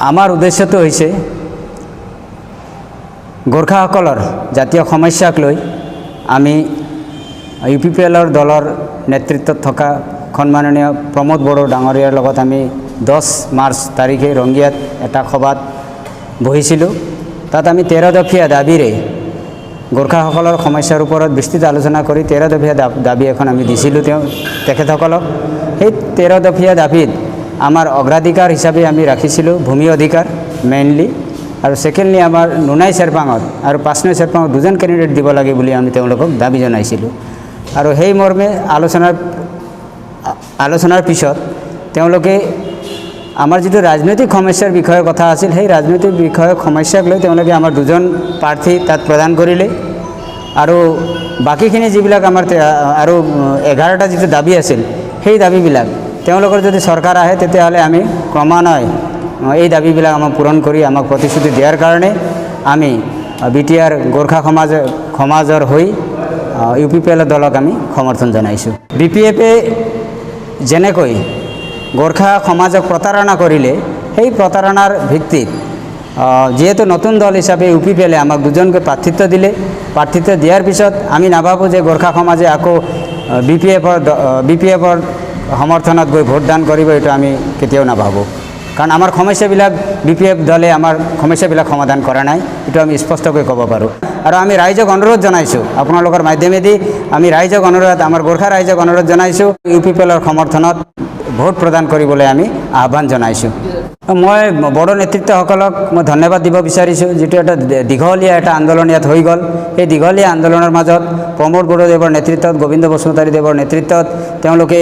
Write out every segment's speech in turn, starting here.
आमार उद्देश्य तो হৈছে गोरखाসকলৰ জাতীয় সমস্যাক লৈ আমি ইউপিপিএলৰ দলৰ নেতৃত্বত থকা সন্মাননীয় প্ৰমোদ বড়ো ডাঙৰীয়াৰ লগত আমি 10 মাৰ্চ তাৰিখে ৰংগিয়াত এটা সভাত বহিছিলোঁ। তাত আমি 13 দফীয়া দাবীৰে গোৰখাসকলৰ সমস্যাৰ ওপৰত বিস্তৃত আলোচনা কৰি 13 দফীয়া দাবী এখন আমি দিছিলোঁ তেখেতসকলক। সেই 13 দফীয়া দাবীত আমাৰ অগ্ৰাধিকাৰ হিচাপে আমি ৰাখিছিলোঁ ভূমি অধিকাৰ মেইনলি, আৰু সেকেন্ডলি আমাৰ নুনাই চেৰপাঙত আৰু পাঁচনৈ চেৰপাঙত দুজন কেণ্ডিডেট দিব লাগে বুলি আমি তেওঁলোকক দাবী জনাইছিলোঁ। আৰু সেই মৰ্মে আলোচনাৰ পিছত তেওঁলোকে আমাৰ যিটো ৰাজনৈতিক সমস্যাৰ বিষয়ে কথা আছিল সেই ৰাজনৈতিক বিষয়ক সমস্যাক লৈ তেওঁলোকে আমাৰ দুজন প্ৰাৰ্থী তাত প্ৰদান কৰিলে, আৰু বাকীখিনি যিবিলাক আমাৰ আৰু 11টা যিটো দাবী আছিল সেই দাবীবিলাক তেওঁলোকৰ যদি চৰকাৰ আহে তেতিয়াহ'লে আমি ক্ৰমান্বয়ে এই দাবীবিলাক আমাক পূৰণ কৰি আমাক প্ৰতিশ্ৰুতি দিয়াৰ কাৰণে আমি বিটিআৰ গোৰ্খা সমাজৰ হৈ ইউপিপিএল দলক আমি সমৰ্থন জনাইছোঁ। বিপিএফে যেনেকৈ গোৰ্খা সমাজক প্ৰতাৰণা কৰিলে সেই প্ৰতাৰণাৰ ভিত্তিত যেহেতু নতুন দল হিচাপে ইউপিপিএলে আমাক দুজনকৈ প্ৰাৰ্থিত্ব দিলে, প্ৰাৰ্থিত্ব দিয়াৰ পিছত আমি নাভাবোঁ যে গোৰ্খা সমাজে আকৌ বিপিএফৰ সমৰ্থনত গৈ ভোটদান কৰিব, এইটো আমি কেতিয়াও নাভাবোঁ। কাৰণ আমাৰ সমস্যাবিলাক বিপিএফ দলে আমাৰ সমস্যাবিলাক সমাধান কৰা নাই, এইটো আমি স্পষ্টকৈ ক'ব পাৰোঁ। আৰু আমি ৰাইজক অনুৰোধ জনাইছোঁ, আপোনালোকৰ মাধ্যমেদি আমি ৰাইজক আমাৰ গোৰ্খা ৰাইজক অনুৰোধ জনাইছোঁ ইউপিপিএলৰ সমৰ্থনত ভোট প্ৰদান কৰিবলৈ আমি আহ্বান জনাইছোঁ। মই বড়ো নেতৃত্বসকলক মই ধন্যবাদ দিব বিচাৰিছোঁ, যিটো এটা দীঘলীয়া এটা আন্দোলন ইয়াত হৈ গ'ল। এই দীঘলীয়া আন্দোলনৰ মাজত প্ৰমোদ বড়োদেৱৰ নেতৃত্বত, গোবিন্দ বসুমতাৰীদেৱৰ নেতৃত্বত তেওঁলোকে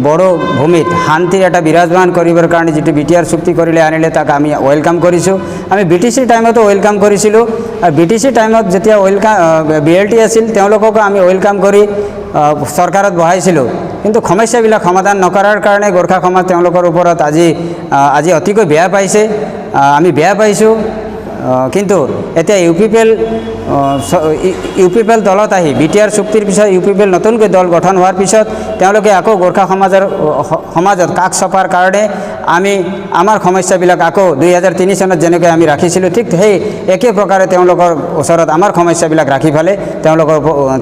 বড়ো ভূমিত শান্তিৰ এটা বিৰাজমান কৰিবৰ কাৰণে যিটো বিটিআৰ চুক্তি কৰিলে আনিলে তাক আমি ৱেলকাম কৰিছোঁ। আমি বিটিচিৰ টাইমতো ৱেলকাম কৰিছিলোঁ, আৰু বিটিচিৰ টাইমত যেতিয়া বিএলটি আছিল তেওঁলোককো আমি ৱেলকাম কৰি চৰকাৰত বহাইছিলোঁ। কিন্তু সমস্যাবিলাক সমাধান নকৰাৰ কাৰণে গোৰ্খা সমাজ তেওঁলোকৰ ওপৰত আজি অতিকৈ বেয়া পাইছে, আমি বেয়া পাইছোঁ। কিন্তু এতিয়া ইউপিপিএল দলত আহি বিটিআৰ চুক্তিৰ পিছত ইউপিপিএল নতুনকৈ দল গঠন হোৱাৰ পিছত তেওঁলোকে আকৌ গোৰ্খা সমাজত কাষ চপাৰ কাৰণে আমি আমাৰ সমস্যাবিলাক আকৌ 2003 চনত যেনেকৈ আমি ৰাখিছিলোঁ ঠিক সেই একে প্ৰকাৰে তেওঁলোকৰ ওচৰত আমাৰ সমস্যাবিলাক ৰাখি পেলাই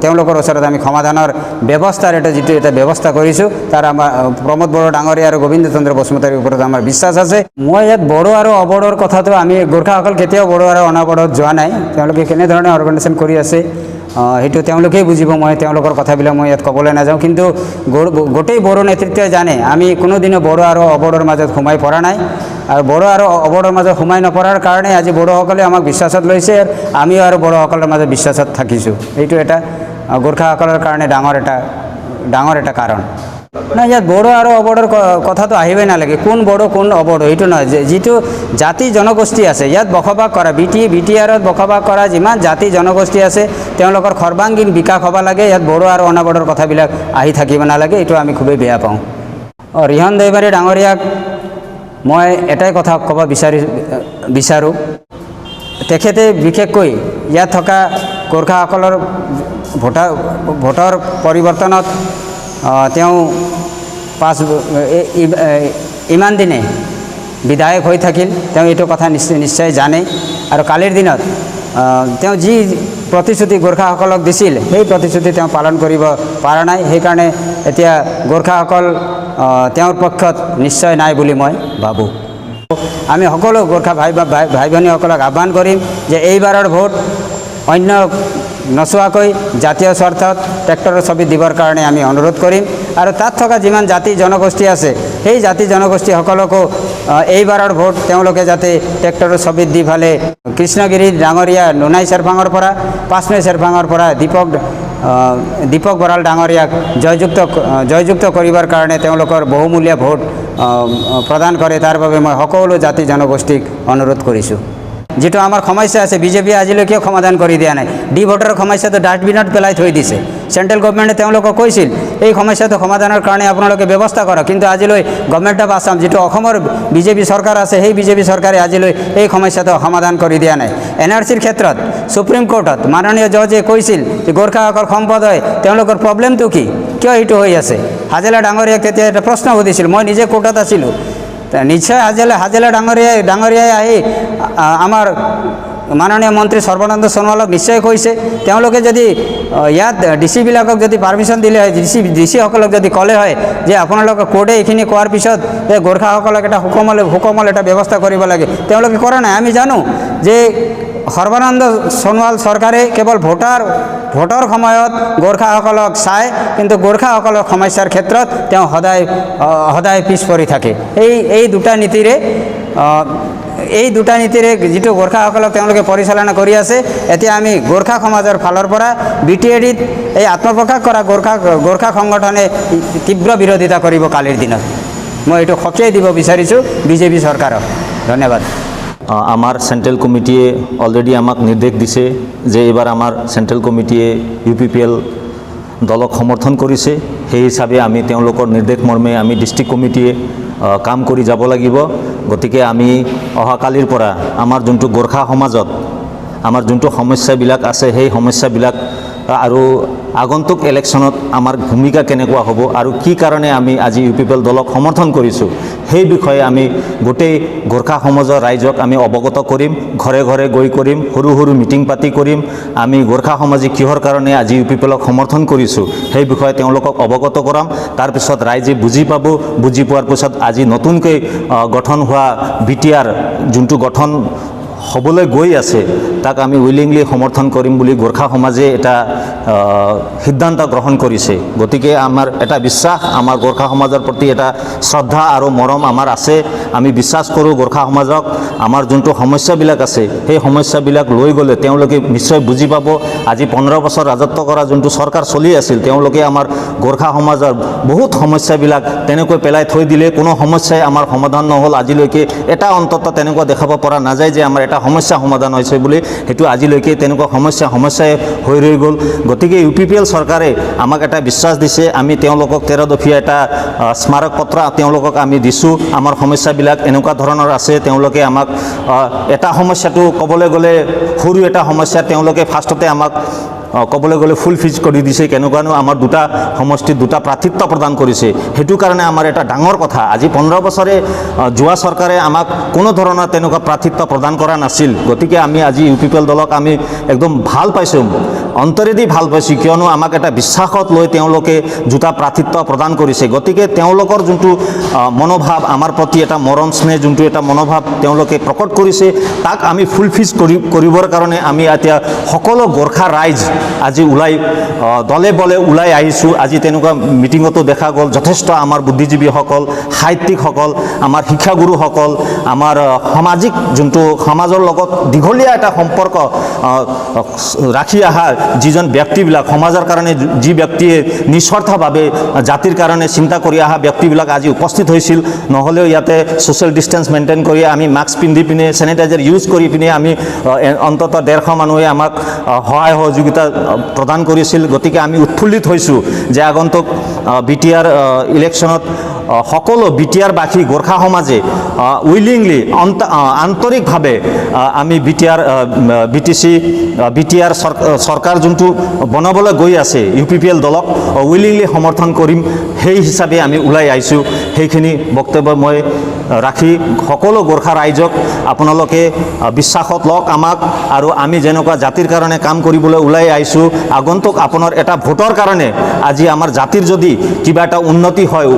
তেওঁলোকৰ ওচৰত আমি সমাধানৰ ব্যৱস্থাৰ যিটো এটা ব্যৱস্থা কৰিছোঁ। তাৰ আমাৰ প্ৰমোদ বড়ো ডাঙৰীয়া আৰু গোবিন্দ চন্দ্ৰ বসুমতাৰীৰ ওপৰত আমাৰ বিশ্বাস আছে। মই ইয়াত বড়ো আৰু অবড়োৰ কথাটো আমি গোৰ্খাসকল কেতিয়াও বড়ো আৰু অনাবড়োত যোৱা নাই, তেওঁলোকে কেনেধৰণে অৰ্গেনাইজেশ্যন কৰি আছে সেইটো তেওঁলোকেই বুজিব, মই তেওঁলোকৰ কথাবিলাক মই ইয়াত ক'বলৈ নাযাওঁ। কিন্তু গোটেই বড়ো নেতৃত্বই জানে আমি কোনোদিনো বড়ো আৰু অবড়োৰ মাজত সোমাই পৰা নাই, আৰু বড়ো আৰু অবড়োৰ মাজত সোমাই নপৰাৰ কাৰণে আজি বড়োসকলে আমাক বিশ্বাসত লৈছে, আমিও আৰু বড়োসকলৰ মাজত বিশ্বাসত থাকিছোঁ। এইটো এটা গোৰ্খাসকলৰ কাৰণে ডাঙৰ এটা কাৰণ। নাই, ইয়াত বড়ো আৰু অবড়োৰ কথাটো আহিবই নালাগে, কোন বড়ো কোন অবড়ো এইটো নহয়। যিটো জাতি জনগোষ্ঠী আছে ইয়াত বসবাস কৰা বিটিআৰত বসবাস কৰা যিমান জাতি জনগোষ্ঠী আছে তেওঁলোকৰ সৰ্বাংগীন বিকাশ হ'ব লাগে, ইয়াত বড়ো আৰু অনাবড়োৰ কথাবিলাক আহি থাকিব নালাগে, এইটো আমি খুবেই বেয়া পাওঁ। ৰিহন দৈমাৰী ডাঙৰীয়াক মই এটাই কথা ক'ব বিচাৰোঁ, তেখেতে বিশেষকৈ ইয়াত থকা গোৰ্খাসকলৰ ভোটৰ পৰিৱৰ্তনত তেওঁ ইমান দিনে বিধায়ক হৈ থাকিল, তেওঁ এইটো কথা নিশ্চয় জানে। আৰু কালিৰ দিনত তেওঁ যি প্ৰতিশ্ৰুতি গোৰ্খাসকলক দিছিল সেই প্ৰতিশ্ৰুতি তেওঁ পালন কৰিব পৰা নাই, সেইকাৰণে এতিয়া গোৰ্খাসকল তেওঁৰ পক্ষত নিশ্চয় নাই বুলি মই ভাবোঁ। আমি সকলো গোৰ্খা ভাই ভনীসকলক আহ্বান কৰিম যে এইবাৰৰ ভোট অন্য নচোৱাকৈ জাতীয় স্বাৰ্থত ট্ৰেক্টৰৰ ছবি দিবৰ কাৰণে আমি অনুৰোধ কৰিম। আৰু তাত থকা যিমান জাতি জনগোষ্ঠী আছে সেই জাতি জনগোষ্ঠীসকলকো এইবাৰৰ ভোট তেওঁলোকে যাতে ট্ৰেক্টৰৰ ছবিত দি ফালে কৃষ্ণগিৰি ডাঙৰীয়া নুনাই চেৰপাঙৰ পৰা, পাঁচনৈ চেৰপাঙৰ পৰা দীপক বৰাল ডাঙৰীয়াক জয়যুক্ত কৰিবৰ কাৰণে তেওঁলোকৰ বহুমূলীয়া ভোট প্ৰদান কৰে, তাৰ বাবে মই সকলো জাতি জনগোষ্ঠীক অনুৰোধ কৰিছোঁ। যিটো আমাৰ সমস্যা আছে বিজেপিয়ে আজিলৈকে সমাধান কৰি দিয়া নাই, ভোটৰ সমস্যাটো ডাষ্টবিনত পেলাই থৈ দিছে। চেণ্ট্ৰেল গভৰ্ণমেণ্টে তেওঁলোকক কৈছিল এই সমস্যাটো সমাধানৰ কাৰণে আপোনালোকে ব্যৱস্থা কৰক, কিন্তু আজিলৈ গভৰ্ণমেণ্ট অফ আছাম যিটো অসমৰ বিজেপি চৰকাৰ আছে সেই বিজেপি চৰকাৰে আজিলৈ এই সমস্যাটো সমাধান কৰি দিয়া নাই। NRCৰ ক্ষেত্ৰত সুপ্ৰিম কোৰ্টত মাননীয় জজে কৈছিল যে গোৰ্খাসকল সম্পদ হয়, তেওঁলোকৰ প্ৰব্লেমটো কি, কিয় এইটো হৈ আছে। হাজেলা ডাঙৰীয়াক তেতিয়া এটা প্ৰশ্ন সুধিছিল, মই নিজে কোৰ্টত আছিলোঁ, নিশ্চয় হাজেলা ডাঙৰীয়াই আহি আমাৰ মাননীয় মন্ত্ৰী সৰ্বানন্দ সোণোৱালক নিশ্চয় কৈছে। তেওঁলোকে যদি ইয়াত DC বিলাকক যদি পাৰ্মিশ্যন দিলে হয়, DC সকলক যদি ক'লে হয় যে আপোনালোকে কোৰ্টে এইখিনি কোৱাৰ পিছত এই গোৰ্খাসকলক এটা হুকমল এটা ব্যৱস্থা কৰিব লাগে, তেওঁলোকে কৰা নাই। আমি জানো যে সৰ্বানন্দ সোণোৱাল চৰকাৰে কেৱল ভোটৰ সময়ত গোৰ্খাসকলক চায়, কিন্তু গোৰ্খাসকলৰ সমস্যাৰ ক্ষেত্ৰত তেওঁ সদায় পিছ পৰি থাকে। এই দুটা নীতিৰে যিটো গোৰ্খাসকলক তেওঁলোকে পৰিচালনা কৰি আছে। এতিয়া আমি গোৰ্খা সমাজৰ ফালৰ পৰা BTADত এই আত্মপ্ৰকাশ কৰা গোৰ্খা সংগঠনে তীব্ৰ বিৰোধিতা কৰিব কালিৰ দিনত। মই এইটো সকীয়াই দিব বিচাৰিছোঁ BJP চৰকাৰক। ধন্যবাদ। আমার সেন্ট্রাল কমিটিয়ে অলরেডি আমাক নির্দেশ দিছে যে এবার আমার সেন্ট্রাল কমিটিয়ে UPPL দলক সমর্থন করেছে। সেই হিসাবে আমি তেওঁলোকৰ নিৰ্দেশ মৰ্মে আমি ডিস্ট্ৰিক্ট কমিটিয়ে কাম কৰি যাব লাগিব। গতিকে আমি অহাকালিৰ পৰা আমাৰ যোনটো গোৰ্খা সমাজত আমাৰ যোনটো সমস্যাবিলাক আছে, সেই সমস্যাবিলাক আৰু আগন্তুক ইলেকশ্যনত আমাৰ ভূমিকা কেনেকুৱা হ'ব আৰু কি কাৰণে আমি আজি UPPL দলক সমৰ্থন কৰিছোঁ, সেই বিষয়ে আমি গোটেই গোৰ্খা সমাজৰ ৰাইজক আমি অৱগত কৰিম। ঘৰে ঘৰে গৈ কৰিম, সৰু সৰু মিটিং পাতি কৰিম। আমি গোৰ্খা সমাজে কিহৰ কাৰণে আজি UPPLক সমৰ্থন কৰিছোঁ সেই বিষয়ে তেওঁলোকক অৱগত কৰাম। তাৰপিছত ৰাইজে বুজি পাব। বুজি পোৱাৰ পিছত আজি নতুনকৈ গঠন হোৱা BTR যোনটো গঠন হ'বলৈ গৈ আছে, তাক আমি উইলিংলি সমৰ্থন কৰিম বুলি গোৰ্খা সমাজে এটা সিদ্ধান্ত গ্ৰহণ কৰিছে। গতিকে আমাৰ এটা বিশ্বাস, আমাৰ গোৰ্খা সমাজৰ প্ৰতি এটা শ্ৰদ্ধা আৰু মৰম আমাৰ আছে। আমি বিশ্বাস কৰোঁ গোৰ্খা সমাজক। আমাৰ যোনটো সমস্যাবিলাক আছে, সেই সমস্যাবিলাক লৈ গ'লে তেওঁলোকে নিশ্চয় বুজি পাব। আজি 15 বছৰ ৰাজত্ব কৰা যোনটো চৰকাৰ চলি আছিল, তেওঁলোকে আমাৰ গোৰ্খা সমাজৰ বহুত সমস্যাবিলাক তেনেকৈ পেলাই থৈ দিলে। কোনো সমস্যাই আমাৰ সমাধান নহ'ল আজিলৈকে। এটা অন্তত তেনেকুৱা দেখাব পৰা নাযায় যে আমাৰ এটা সমস্যা সমাধান হৈছে বুলি। সেইটো আজিলৈকে তেনেকুৱা সমস্যাই হৈ ৰৈ গ'ল। গতিকে UPPL চৰকাৰে আমাক এটা বিশ্বাস দিছে। আমি তেওঁলোকক 13 দফীয়া এটা স্মাৰক পত্ৰ তেওঁলোকক আমি দিছোঁ। আমাৰ সমস্যাবিলাক এনেকুৱা ধৰণৰ আছে। তেওঁলোকে আমাক এটা সমস্যাটো ক'বলৈ গ'লে সৰু এটা সমস্যা তেওঁলোকে ফাৰ্ষ্টতে আমাক ক'বলৈ গ'লে ফুল ফিজ কৰি দিছে। কেনেকুৱানো আমাৰ দুটা সমষ্টিত দুটা প্ৰাৰ্থিত্ব প্ৰদান কৰিছে। সেইটো কাৰণে আমাৰ এটা ডাঙৰ কথা। আজি 15 বছৰে যোৱা চৰকাৰে আমাক কোনো ধৰণৰ তেনেকুৱা প্ৰাৰ্থিত্ব প্ৰদান কৰা নাছিল। গতিকে আমি আজি UPPL দলক আমি একদম ভাল পাইছোঁ, অন্তৰেদি ভাল পাইছোঁ, কিয়নো আমাক এটা বিশ্বাসত লৈ তেওঁলোকে দুটা প্ৰাৰ্থিত্ব প্ৰদান কৰিছে। গতিকে তেওঁলোকৰ যোনটো মনোভাৱ, আমাৰ প্ৰতি এটা মৰম স্নেহ যোনটো এটা মনোভাৱ তেওঁলোকে প্ৰকট কৰিছে, তাক আমি ফুল ফিজ কৰিবৰ কাৰণে আমি এতিয়া সকলো গোৰ্খা ৰাইজ আজি দলে বলে ওলাই আহিছোঁ। আজি তেনেকুৱা মিটিঙতো দেখা গ'ল যথেষ্ট আমাৰ বুদ্ধিজীৱীসকল, সাহিত্যিকসকল, আমাৰ শিক্ষাগুৰুসকল, আমাৰ সামাজিক যোনটো সমাজৰ লগত দীঘলীয়া এটা সম্পৰ্ক ৰাখি অহা যিজন ব্যক্তিবিলাক, সমাজৰ কাৰণে যি ব্যক্তিয়ে নিস্বাৰ্থভাৱে জাতিৰ কাৰণে চিন্তা কৰি অহা ব্যক্তিবিলাক আজি উপস্থিত হৈছিল। নহ'লেও ইয়াতে ছ'চিয়েল ডিষ্টেঞ্চ মেইনটেইন কৰি আমি মাস্ক পিন্ধি পিনে চেনিটাইজাৰ ইউজ কৰি পিনে আমি অন্ততঃ 150 মানুহে আমাক সহায় সহযোগিতা প্ৰদান কৰিছিল। গতিকে আমি উৎফুল্লিত হৈছোঁ যে আগন্তুক BTR ইলেকশ্যনত সকলো BTR-বাসী গোৰ্খা সমাজে উইলিংলি আন্তৰিকভাৱে আমি BTR চৰকাৰ যোনটো বনাবলৈ গৈ আছে UPPL দলক উইলিংলি সমৰ্থন কৰিম। সেই হিচাপে আমি ওলাই আহিছোঁ। সেইখিনি বক্তব্য মই ৰাখি সকলো গোৰ্খা ৰাইজক আপোনালোকে বিশ্বাসত লওক আমাক, আৰু আমি যেনেকুৱা জাতিৰ কাৰণে কাম কৰিবলৈ ওলাই আহিছোঁ, আগন্তুক আপোনাৰ এটা ভোটৰ কাৰণে আজি আমাৰ জাতিৰ যদি কিবা এটা উন্নতি হয়,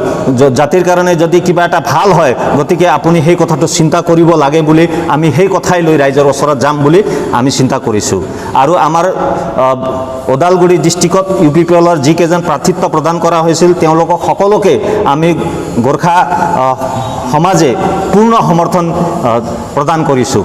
জাতিৰ কাৰণে যদি কিবা এটা ভাল হয়, গতিকে আপুনি সেই কথাটো চিন্তা কৰিব লাগে বুলি আমি সেই কথাই লৈ ৰাইজৰ ওচৰত যাম বুলি আমি চিন্তা কৰিছোঁ। আৰু আমাৰ ওদালগুৰি ডিষ্ট্ৰিক্টত UPPLৰ যিকেইজন প্ৰাৰ্থিত্ব প্ৰদান কৰা হৈছিল তেওঁলোকক সকলোকে আমি গোৰ্খা সমাজে পূৰ্ণ সমৰ্থন প্ৰদান কৰিছোঁ।